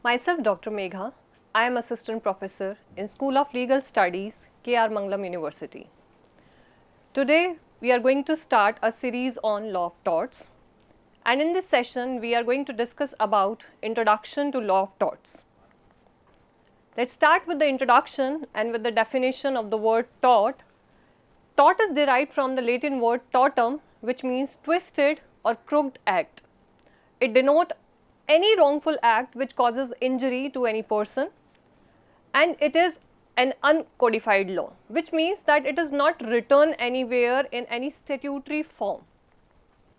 Myself Dr. Megha. I am Assistant Professor in School of Legal Studies, K.R. Mangalam University. Today we are going to start a series on law of torts, and in this session we are going to discuss about introduction to law of torts. Let's start with the introduction and with the definition of the word tort. Tort is derived from the Latin word tortum, which means twisted or crooked act. It denotes any wrongful act which causes injury to any person, and it is an uncodified law, which means that it is not written anywhere in any statutory form.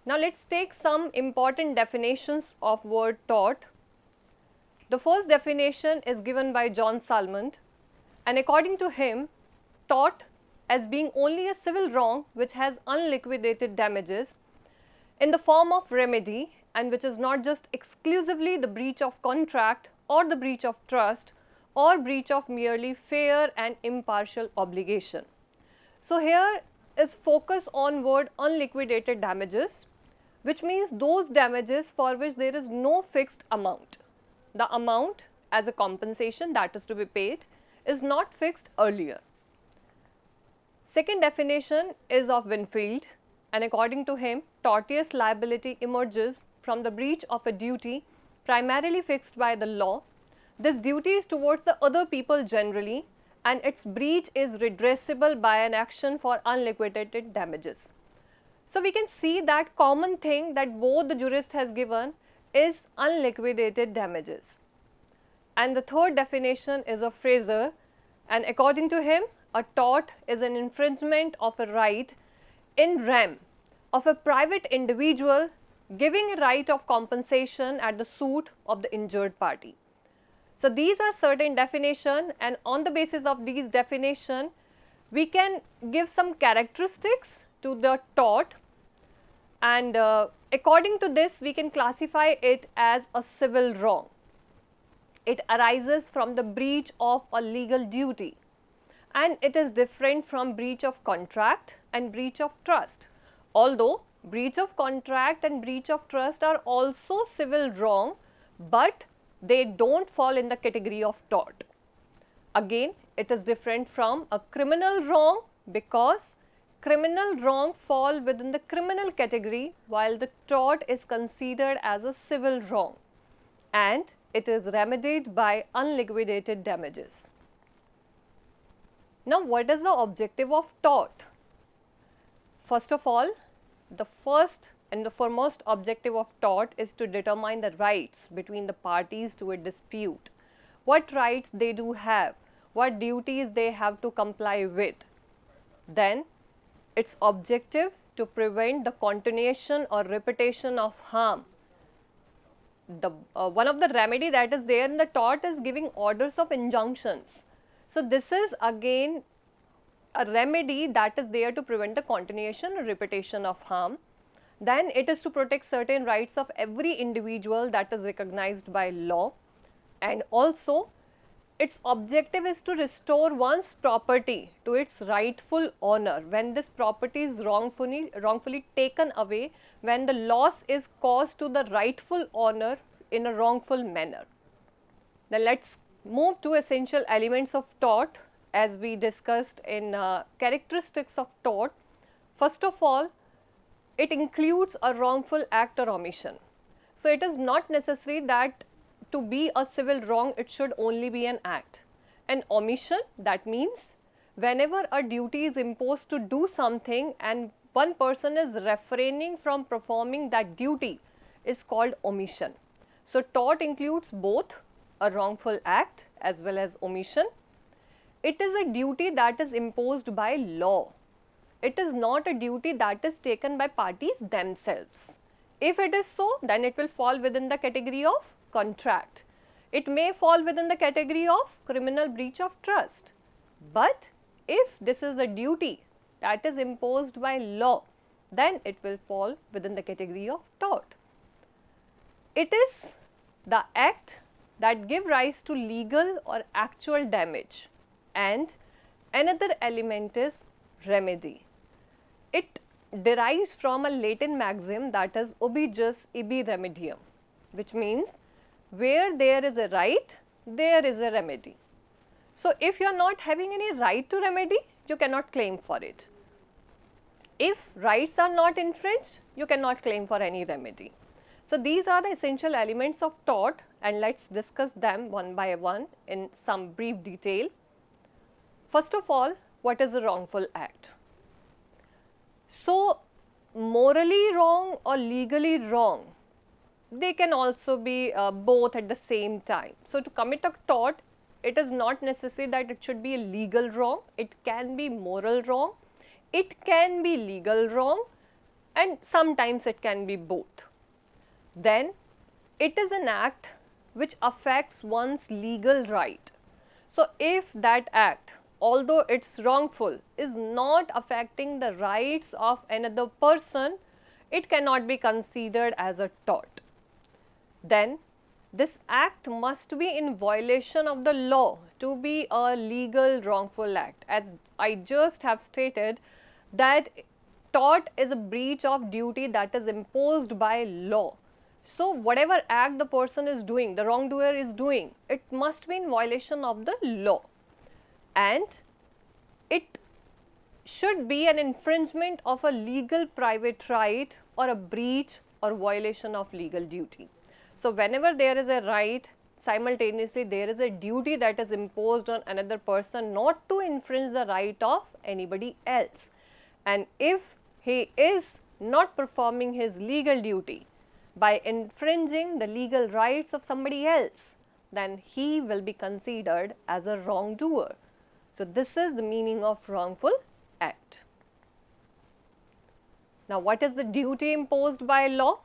Now let's take some important definitions of word tort. The first definition is given by John Salmond, and according to him, tort as being only a civil wrong which has unliquidated damages in the form of remedy, and which is not just exclusively the breach of contract or the breach of trust or breach of merely fair and impartial obligation. So here is focus on word unliquidated damages, which means those damages for which there is no fixed amount. The amount as a compensation that is to be paid is not fixed earlier. Second definition is of Winfield, and according to him, tortious liability emerges from the breach of a duty primarily fixed by the law. This duty is towards the other people generally, and its breach is redressable by an action for unliquidated damages. So we can see that common thing that both the jurist has given is unliquidated damages. And the third definition is of Fraser, and according to him, a tort is an infringement of a right in rem of a private individual giving a right of compensation at the suit of the injured party. So these are certain definitions, and on the basis of these definitions, we can give some characteristics to the tort, and according to this we can classify it as a civil wrong. It arises from the breach of a legal duty, and it is different from breach of contract and breach of trust. Although breach of contract and breach of trust are also civil wrong, but they don't fall in the category of tort. Again, it is different from a criminal wrong because criminal wrong fall within the criminal category while the tort is considered as a civil wrong, and it is remedied by unliquidated damages. Now, what is the objective of tort? First of all, the first and the foremost objective of tort is to determine the rights between the parties to a dispute, what rights they do have, what duties they have to comply with. Then, its objective to prevent the continuation or repetition of harm. One of the remedy that is there in the tort is giving orders of injunctions. So this is again a remedy that is there to prevent the continuation or repetition of harm. Then it is to protect certain rights of every individual that is recognized by law, and also its objective is to restore one's property to its rightful owner when this property is wrongfully taken away, when the loss is caused to the rightful owner in a wrongful manner. Now let's move to essential elements of tort as we discussed in characteristics of tort. First of all, it includes a wrongful act or omission. So it is not necessary that to be a civil wrong it should only be an act. An omission, that means whenever a duty is imposed to do something and one person is refraining from performing that duty is called omission. So tort includes both a wrongful act as well as omission. It is a duty that is imposed by law. It is not a duty that is taken by parties themselves. If it is so, then it will fall within the category of contract. It may fall within the category of criminal breach of trust. But if this is a duty that is imposed by law, then it will fall within the category of tort. It is the act that give rise to legal or actual damage, and another element is remedy. It derives from a Latin maxim that is ubi jus ibi remedium, which means where there is a right, there is a remedy. So, if you are not having any right to remedy, you cannot claim for it. If rights are not infringed, you cannot claim for any remedy. So, these are the essential elements of tort, and let us discuss them one by one in some brief detail. First of all, what is a wrongful act? So, morally wrong or legally wrong, they can also be both at the same time. So, to commit a tort, it is not necessary that it should be a legal wrong, it can be moral wrong, it can be legal wrong, and sometimes it can be both. Then it is an act which affects one's legal right. So, if that act, although it is wrongful, is not affecting the rights of another person, it cannot be considered as a tort. Then this act must be in violation of the law to be a legal wrongful act. As I just have stated that tort is a breach of duty that is imposed by law. So, whatever act the person is doing, the wrongdoer is doing, it must be in violation of the law, and it should be an infringement of a legal private right or a breach or violation of legal duty. So, whenever there is a right, simultaneously there is a duty that is imposed on another person not to infringe the right of anybody else. And if he is not performing his legal duty by infringing the legal rights of somebody else, then he will be considered as a wrongdoer. So, this is the meaning of wrongful act. Now, what is the duty imposed by law?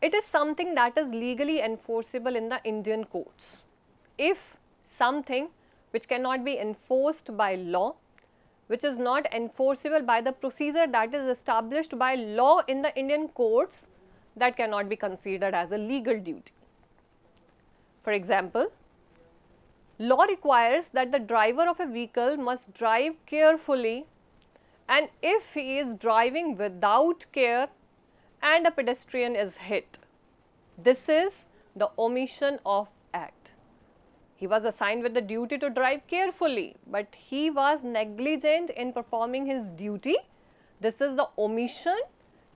It is something that is legally enforceable in the Indian courts. If something which cannot be enforced by law, which is not enforceable by the procedure that is established by law in the Indian courts, that cannot be considered as a legal duty. For example, law requires that the driver of a vehicle must drive carefully, and if he is driving without care and a pedestrian is hit, this is the omission of act. He was assigned with the duty to drive carefully, but he was negligent in performing his duty. This is the omission,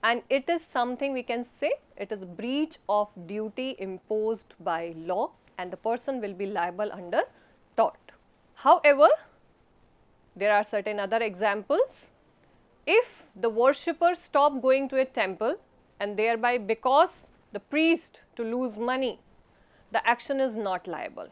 and it is something we can say it is a breach of duty imposed by law, and the person will be liable under tort. However, there are certain other examples. If the worshipper stop going to a temple and thereby because the priest to lose money, the action is not liable,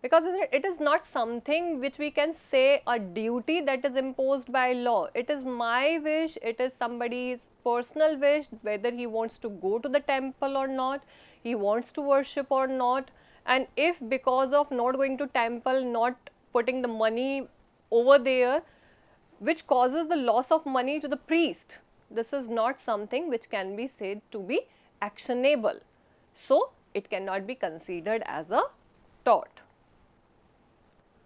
because it is not something which we can say a duty that is imposed by law. It is my wish, it is somebody's personal wish whether he wants to go to the temple or not, he wants to worship or not, and if because of not going to temple, not putting the money over there, which causes the loss of money to the priest, this is not something which can be said to be actionable. So, it cannot be considered as a tort.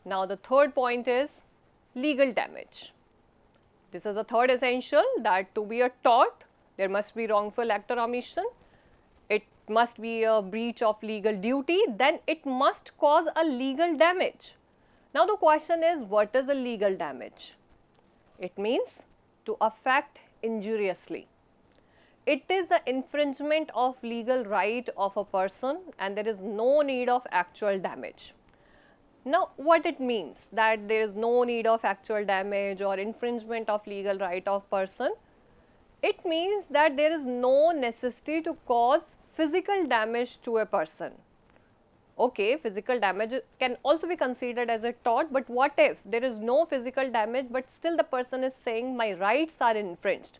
Now, the third point is legal damage. This is the third essential, that to be a tort, there must be wrongful act or omission, it must be a breach of legal duty, then it must cause a legal damage. Now, the question is, what is a legal damage? It means to affect injuriously. It is the infringement of legal right of a person, and there is no need of actual damage. Now, what it means that there is no need of actual damage or infringement of legal right of person? It means that there is no necessity to cause physical damage to a person. Okay, physical damage can also be considered as a tort, but what if there is no physical damage but still the person is saying my rights are infringed?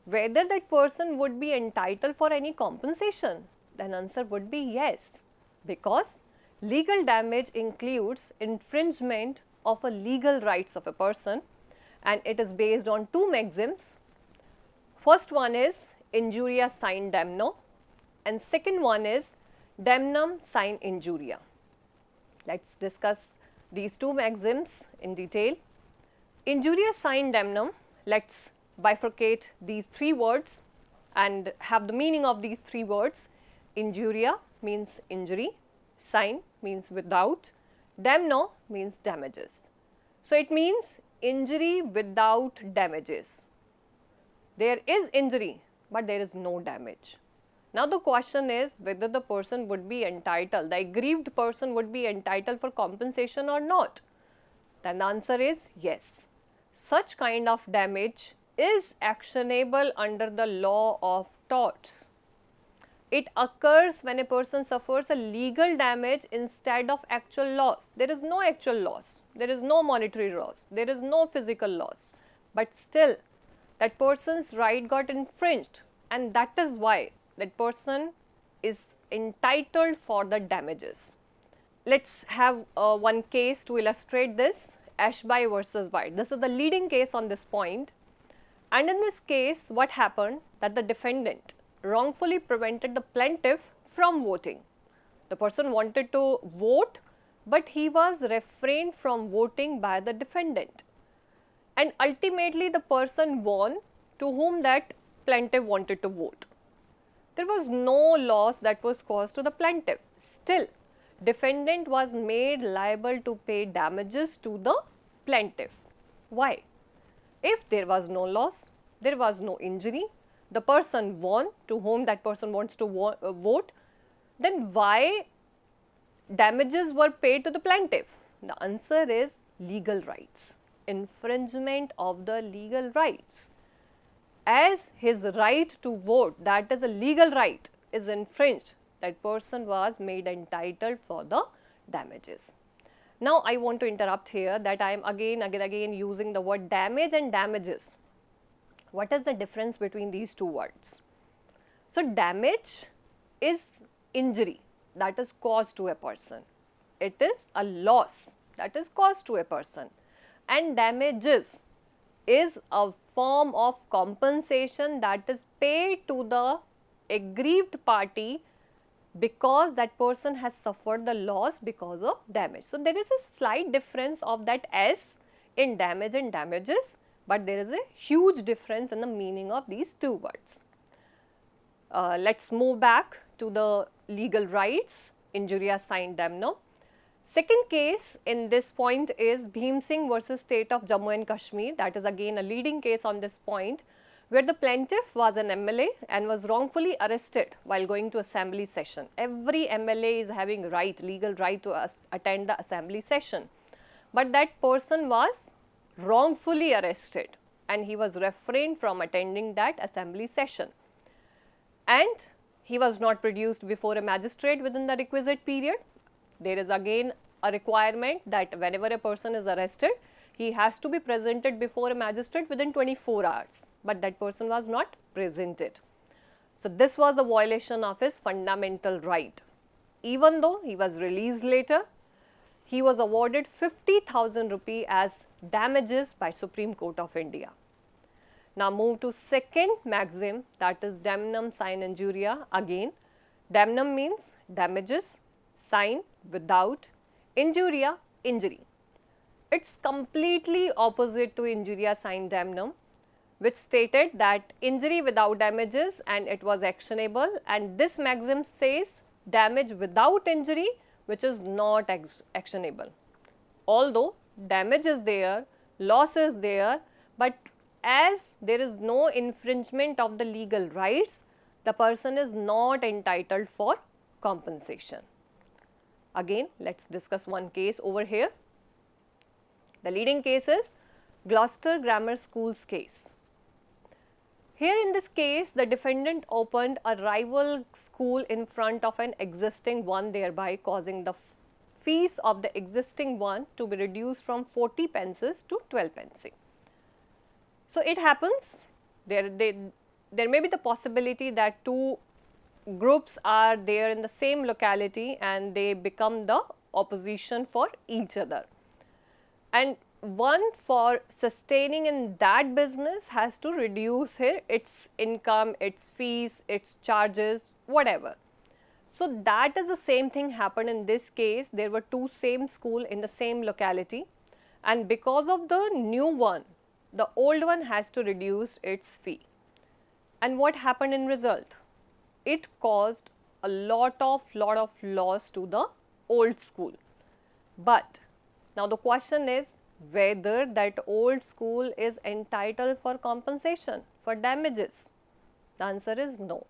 Whether that person would be entitled for any compensation? Then answer would be yes, because legal damage includes infringement of a legal rights of a person, and it is based on two maxims. First one is injuria sine damno, and second one is damnum sine injuria. Let us discuss these two maxims in detail. Injuria sine damnum, let us bifurcate these three words and have the meaning of these three words. Injuria means injury, sign means without, damno means damages. So, it means injury without damages. There is injury, but there is no damage. Now, the question is whether the person would be entitled, the aggrieved person would be entitled for compensation or not. Then the answer is yes. Such kind of damage is actionable under the law of torts. It occurs when a person suffers a legal damage instead of actual loss. There is no actual loss, there is no monetary loss, there is no physical loss, but still that person's right got infringed, and that is why that person is entitled for the damages. Let's have one case to illustrate this, Ashby versus White. This is the leading case on this point, and in this case what happened, that the defendant wrongfully prevented the plaintiff from voting. The person wanted to vote, but he was refrained from voting by the defendant, and ultimately the person won to whom that plaintiff wanted to vote. There was no loss that was caused to the plaintiff. Still, defendant was made liable to pay damages to the plaintiff. Why? If there was no loss, there was no injury, the person won to whom that person wants to vote, then why damages were paid to the plaintiff? The answer is legal rights, infringement of the legal rights. As his right to vote, that is a legal right, is infringed, that person was made entitled for the damages. Now, I want to interrupt here that I am again using the word damage and damages. What is the difference between these two words? So, damage is injury that is caused to a person. It is a loss that is caused to a person, and damages is a form of compensation that is paid to the aggrieved party because that person has suffered the loss because of damage. So, there is a slight difference of that S in damage and damages, but there is a huge difference in the meaning of these two words. Let us move back to the legal rights, injuria sine damno. Second case in this point is Bhim Singh versus State of Jammu and Kashmir. That is again a leading case on this point, where the plaintiff was an MLA and was wrongfully arrested while going to assembly session. Every MLA is having legal right to attend the assembly session, but that person was wrongfully arrested and he was refrained from attending that assembly session, and he was not produced before a magistrate within the requisite period. There is again a requirement that whenever a person is arrested, he has to be presented before a magistrate within 24 hours, but that person was not presented. So, this was the violation of his fundamental right. Even though he was released later, he was awarded 50,000 rupee as damages by Supreme Court of India. Now, move to second maxim, that is damnum sine injuria. Again, damnum means damages, sine without, injuria injury. It is completely opposite to injuria sine damnum, which stated that injury without damages and it was actionable, and this maxim says damage without injury which is not actionable. Although damage is there, loss is there, but as there is no infringement of the legal rights, the person is not entitled for compensation. Again, let us discuss one case over here. The leading case is Gloucester Grammar School's case. Here in this case, the defendant opened a rival school in front of an existing one, thereby causing the fees of the existing one to be reduced from 40 pences to 12 pence. So, it happens there may be the possibility that two groups are there in the same locality and they become the opposition for each other, and one for sustaining in that business has to reduce its income, its fees, its charges, whatever. So, that is the same thing happened in this case. There were two same school in the same locality, and because of the new one, the old one has to reduce its fee. And what happened in result? It caused a lot of laws to the old school. But now the question is whether that old school is entitled for compensation, for damages. The answer is no.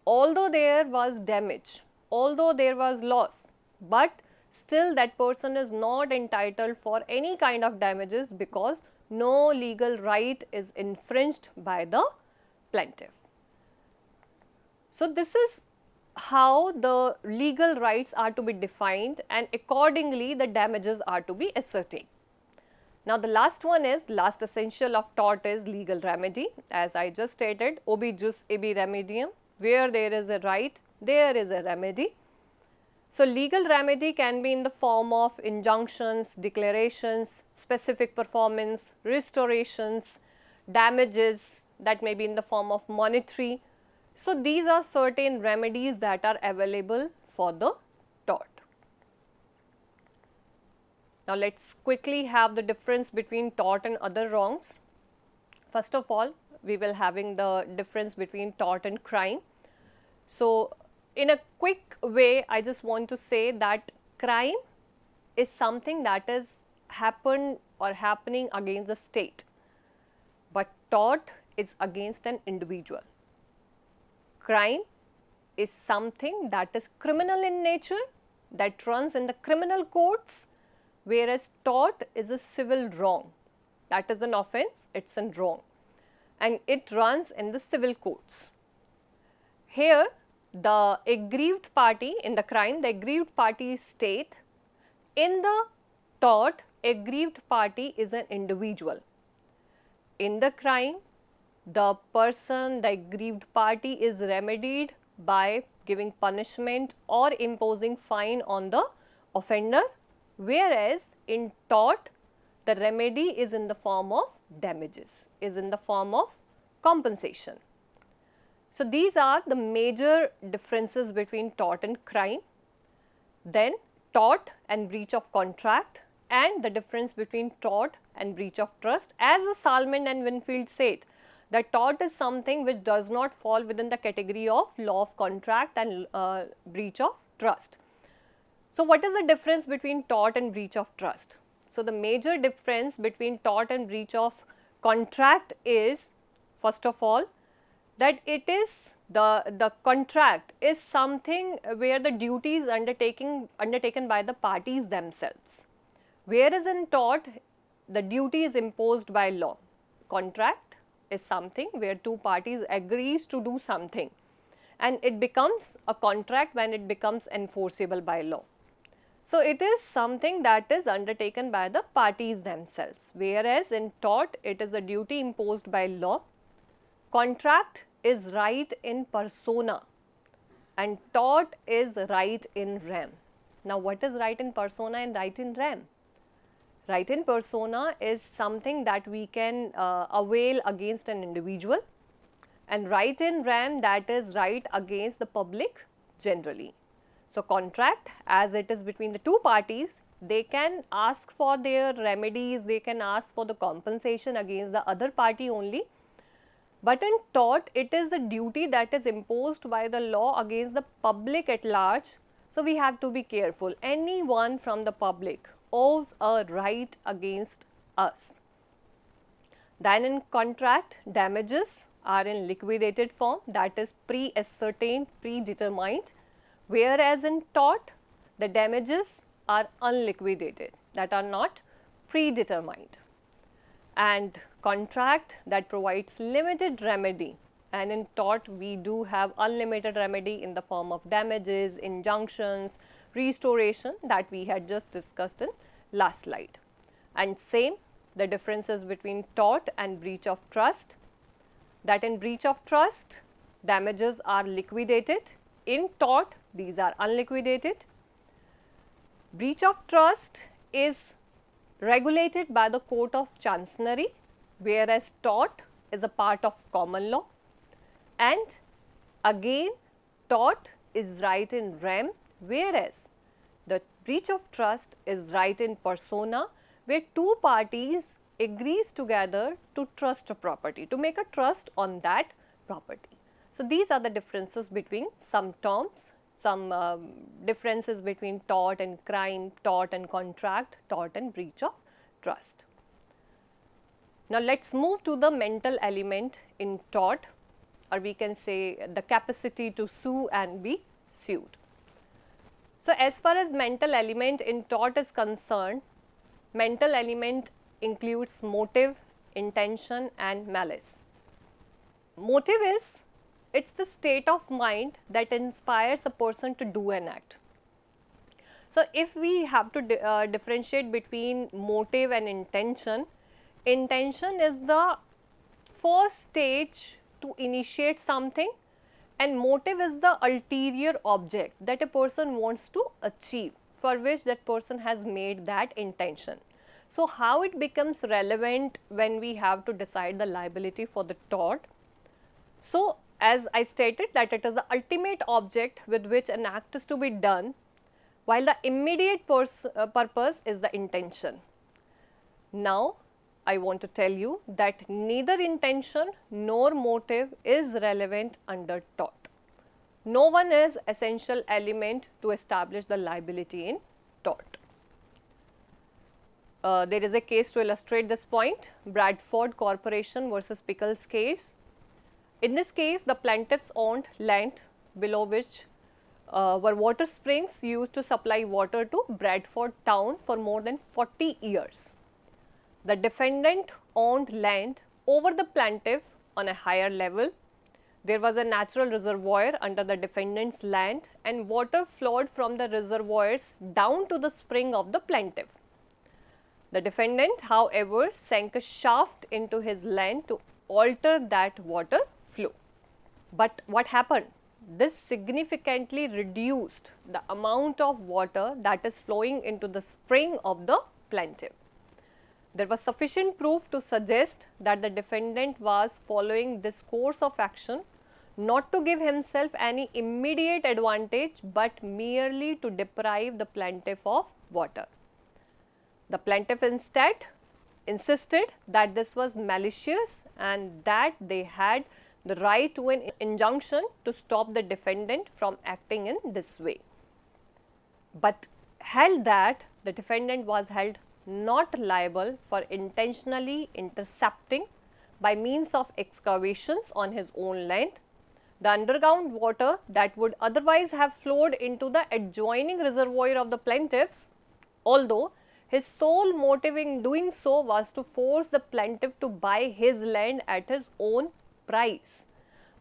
Although there was damage, although there was loss, but still that person is not entitled for any kind of damages because no legal right is infringed by the plaintiff. So, this is how the legal rights are to be defined and accordingly the damages are to be ascertained. Now, the last one is, last essential of tort is legal remedy. As I just stated, ubi jus ibi remedium, where there is a right, there is a remedy. So, legal remedy can be in the form of injunctions, declarations, specific performance, restorations, damages, that may be in the form of monetary. So, these are certain remedies that are available for the tort. Now, let us quickly have the difference between tort and other wrongs. First of all, we will having the difference between tort and crime. So, in a quick way, I just want to say that crime is something that is happened or happening against the state, but tort is against an individual. Crime is something that is criminal in nature, that runs in the criminal courts, whereas tort is a civil wrong, that is an offence, it is a wrong, and it runs in the civil courts. Here the aggrieved party in the crime, the aggrieved party is state. In the tort, aggrieved party is an individual. In the crime, the person, the aggrieved party is remedied by giving punishment or imposing fine on the offender, whereas in tort, the remedy is in the form of damages, is in the form of compensation. So, these are the major differences between tort and crime. Then tort and breach of contract, and the difference between tort and breach of trust. As the Salmond and Winfield said, that tort is something which does not fall within the category of law of contract and breach of trust. So, what is the difference between tort and breach of trust? So, the major difference between tort and breach of contract is, first of all, that it is the contract is something where the duty is undertaken by the parties themselves, whereas in tort the duty is imposed by law. Contract is something where two parties agrees to do something, and it becomes a contract when it becomes enforceable by law. So, it is something that is undertaken by the parties themselves, whereas in tort it is a duty imposed by law. Contract is right in persona and tort is right in rem. Now, what is right in persona and right in rem? Right in persona is something that we can avail against an individual, and right in rem, that is right against the public generally. So, contract, as it is between the two parties, they can ask for their remedies, they can ask for the compensation against the other party only. But in tort, it is the duty that is imposed by the law against the public at large. So, we have to be careful. Anyone from the public owes a right against us. Then in contract, damages are in liquidated form, that is pre-ascertained, predetermined, whereas in tort, the damages are unliquidated, that are not predetermined. And contract that provides limited remedy, and in tort we do have unlimited remedy in the form of damages, injunctions, restoration that we had just discussed in last slide. And same the differences between tort and breach of trust, that in breach of trust damages are liquidated, in tort these are unliquidated. Breach of trust is regulated by the court of chancery, whereas tort is a part of common law, and again tort is right in rem, whereas the breach of trust is right in persona, where two parties agrees together to trust a property, to make a trust on that property. So, these are the differences between some terms some differences between tort and crime, tort and contract, tort and breach of trust. Now, let us move to the mental element in tort, or we can say the capacity to sue and be sued. So, as far as mental element in tort is concerned, mental element includes motive, intention and malice. Motive is, it's the state of mind that inspires a person to do an act. So, if we have to differentiate between motive and intention, intention is the first stage to initiate something and motive is the ulterior object that a person wants to achieve, for which that person has made that intention. So, how it becomes relevant when we have to decide the liability for the tort? So, as I stated that it is the ultimate object with which an act is to be done, while the immediate purpose is the intention. Now, I want to tell you that neither intention nor motive is relevant under tort. No one is essential element to establish the liability in tort. There is a case to illustrate this point, Bradford Corporation versus Pickles case. In this case, the plaintiffs owned land below which were water springs used to supply water to Bradford town for more than 40 years. The defendant owned land over the plaintiff on a higher level. There was a natural reservoir under the defendant's land and water flowed from the reservoirs down to the spring of the plaintiff. The defendant, however, sank a shaft into his land to alter that water flow. But what happened? This significantly reduced the amount of water that is flowing into the spring of the plaintiff. There was sufficient proof to suggest that the defendant was following this course of action not to give himself any immediate advantage, but merely to deprive the plaintiff of water. The plaintiff instead insisted that this was malicious and that they had the right to an injunction to stop the defendant from acting in this way, but held that the defendant was held not liable for intentionally intercepting by means of excavations on his own land the underground water that would otherwise have flowed into the adjoining reservoir of the plaintiffs, although his sole motive in doing so was to force the plaintiff to buy his land at his own price.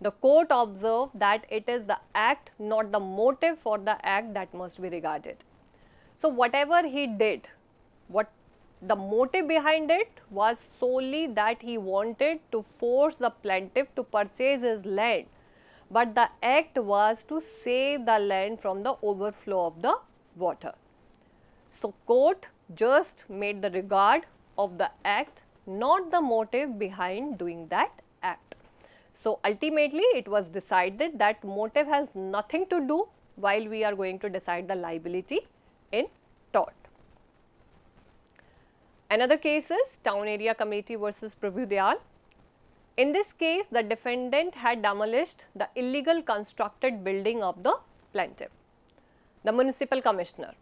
The court observed that it is the act, not the motive for the act, that must be regarded. So, whatever he did, what the motive behind it was solely that he wanted to force the plaintiff to purchase his land, but the act was to save the land from the overflow of the water. So, court just made the regard of the act, not the motive behind doing that act. So, ultimately it was decided that motive has nothing to do while we are going to decide the liability in tort. Another case is Town Area Committee versus Prabhu Dayal. In this case, the defendant had demolished the illegal constructed building of the plaintiff. The municipal commissioner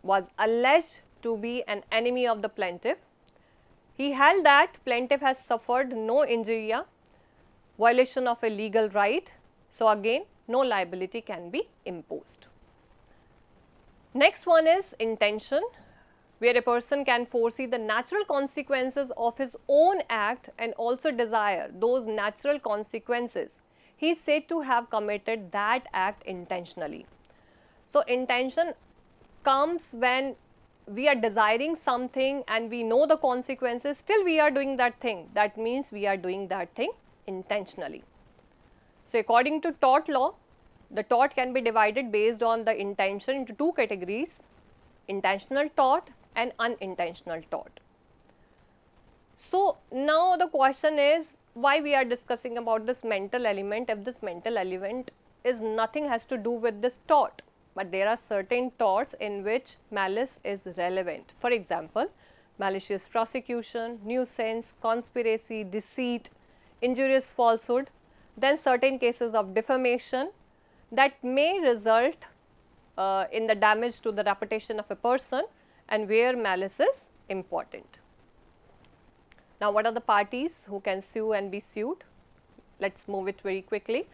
was alleged to be an enemy of the plaintiff. He held that plaintiff has suffered no injury, violation of a legal right. So, again no liability can be imposed. Next one is intention, where a person can foresee the natural consequences of his own act and also desire those natural consequences. He is said to have committed that act intentionally. So, intention comes when we are desiring something and we know the consequences, still we are doing that thing. That means we are doing that thing intentionally. So, according to tort law, the tort can be divided based on the intention into two categories: intentional tort and unintentional tort. So, now the question is why we are discussing about this mental element if this mental element is nothing has to do with this tort, but there are certain torts in which malice is relevant. For example, malicious prosecution, nuisance, conspiracy, deceit, injurious falsehood, then certain cases of defamation that may result in the damage to the reputation of a person and where malice is important. Now, what are the parties who can sue and be sued? Let us move it very quickly.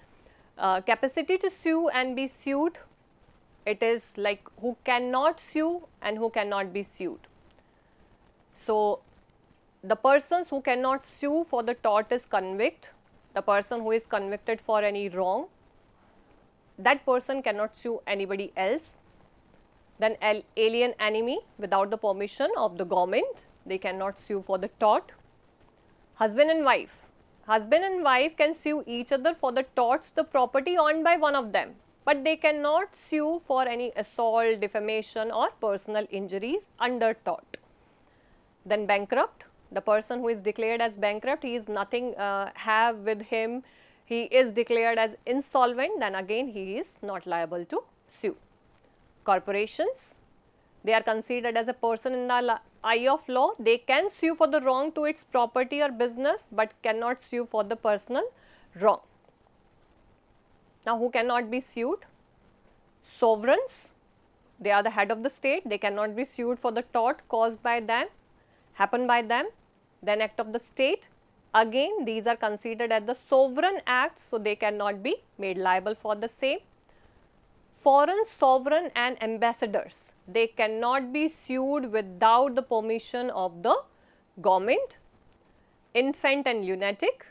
Capacity to sue and be sued, it is like who cannot sue and who cannot be sued. So, the persons who cannot sue for the tort is convict, the person who is convicted for any wrong, that person cannot sue anybody else. Then alien enemy without the permission of the government, they cannot sue for the tort. Husband and wife can sue each other for the torts, the property owned by one of them, but they cannot sue for any assault, defamation or personal injuries under tort. Then bankrupt, the person who is declared as bankrupt, he is nothing have with him, he is declared as insolvent, then again he is not liable to sue. Corporations, they are considered as a person in the eye of law, they can sue for the wrong to its property or business, but cannot sue for the personal wrong. Now, who cannot be sued? Sovereigns, they are the head of the state, they cannot be sued for the tort caused by them, happened by them. Then act of the state, again these are considered as the sovereign acts, so they cannot be made liable for the same. Foreign sovereign and ambassadors, they cannot be sued without the permission of the government. Infant and lunatic,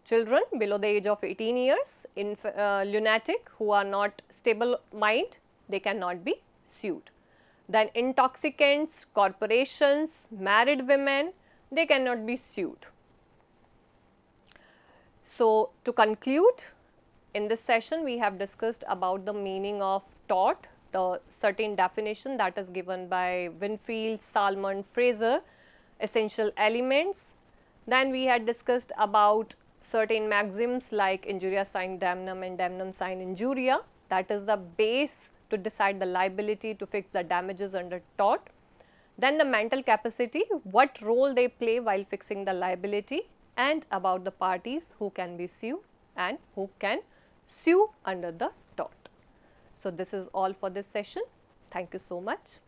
children below the age of 18 years, lunatic who are not stable mind, they cannot be sued. Then intoxicants, corporations, married women, they cannot be sued. So, to conclude, in this session we have discussed about the meaning of tort, the certain definition that is given by Winfield, Salmon, Fraser, essential elements. Then we had discussed about certain maxims like injuria sine damnum and damnum sine injuria, that is the base to decide the liability, to fix the damages under tort. Then the mental capacity, what role they play while fixing the liability, and about the parties who can be sued and who can sue under the tort. So, this is all for this session. Thank you so much.